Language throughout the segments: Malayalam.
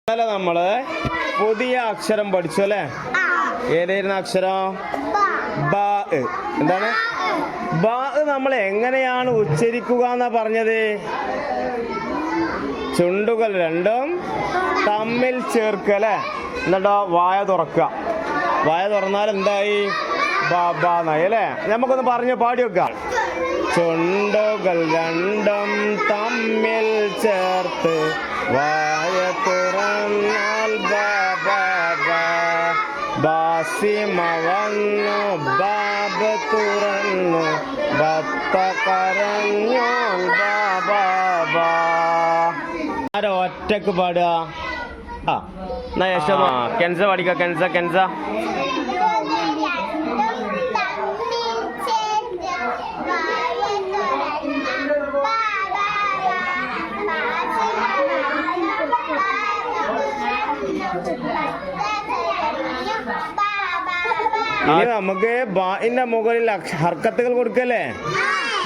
ഇന്നലെ നമ്മള് പുതിയ അക്ഷരം പഠിച്ചു അല്ലേ? ഏതായിരുന്നു അക്ഷരം? ബ. എന്താണ് ബ? നമ്മൾ എങ്ങനെയാണ് ഉച്ചരിക്കുക എന്നാ പറഞ്ഞത്? ചുണ്ടുകൾ രണ്ടും തമ്മിൽ ചേർക്കുക അല്ലേ? എന്നിട്ടോ വായ തുറക്കുക. വായ തുറന്നാൽ എന്തായി? ബാബാന്നായി അല്ലേ? നമുക്കൊന്ന് പറഞ്ഞു പാടി വെക്കാം. ചുണ്ടുകൾ രണ്ടും തമ്മിൽ ചേർത്ത് വായ തുറന്നാൽ ബാബാ. ബാസിമ വന്നു ബാബ് തുറന്നു ബത്ത കരഞ്ഞു ബാബാ. ആരോ ഒറ്റക്ക് പാടുക? കെൻസ പാടിക്ക. കെൻസ ഇനി നമുക്ക് ബായിന്റെ മുകളിൽ ഹർക്കത്തുകൾ കൊടുക്കല്ലേ?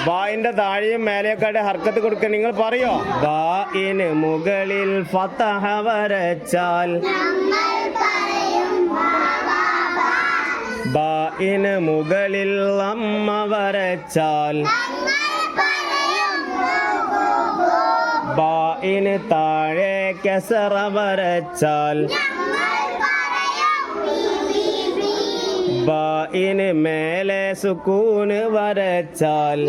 ബായിന്റെ താഴെയും മേലെയൊക്കെ ഹർക്കത്ത് കൊടുക്ക. നിങ്ങൾ പറയോ? ബായിന് മുകളിൽ ഫതഹ വരച്ചാൽ, ബായിന് മുകളിൽ അമ്മ വരച്ചാൽ, ബായിന് താഴെ കസറ വരച്ചാൽ, ബായിന് മേലെ സുക്കൂന് വരച്ചാൽ,